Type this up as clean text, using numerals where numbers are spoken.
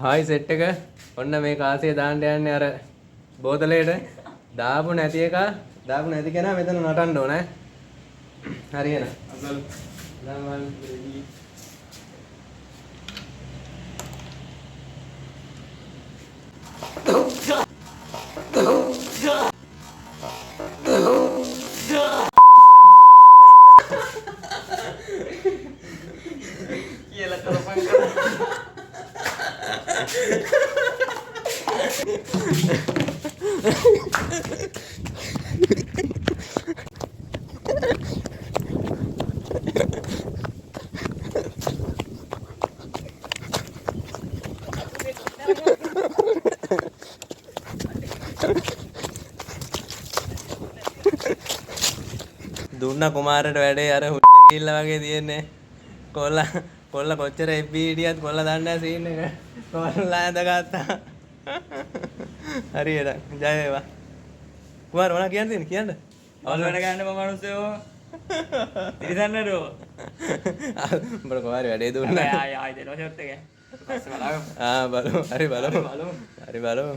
Hi set එක. ඔන්න මේ කාසිය දාන්න යන්නේ අර බෝතලේට. දාපු නැති එක දාපු නැති කෙනා මෙතන නටන්න ඕනේ. හරියන. අසල්. දාමල් කියලා කරපන් කරා. දුන්න කුමාරට වැඩේ අර හුජ්ජ කිල්ල වගේ තියෙන්නේ. කොල්ල කොච්චර FB හිටියත් කොල්ල දන්නේ නැහැ සීන් එක. කොල්ලා ඇඳගත්තා. හරියට ජය වේවා. කුමාර මොනවා කියන්නේ කියන්න. අවල් වැඩ ගන්න මම මිනිස්සෝ. තිරසන්නරෝ. උඹට කුමාර වැඩේ දුන්නා. ආයි දෙනවා ෂොට් එක. පස්සේ බලමු. බලමු. හරි බලමු. හරි බලමු.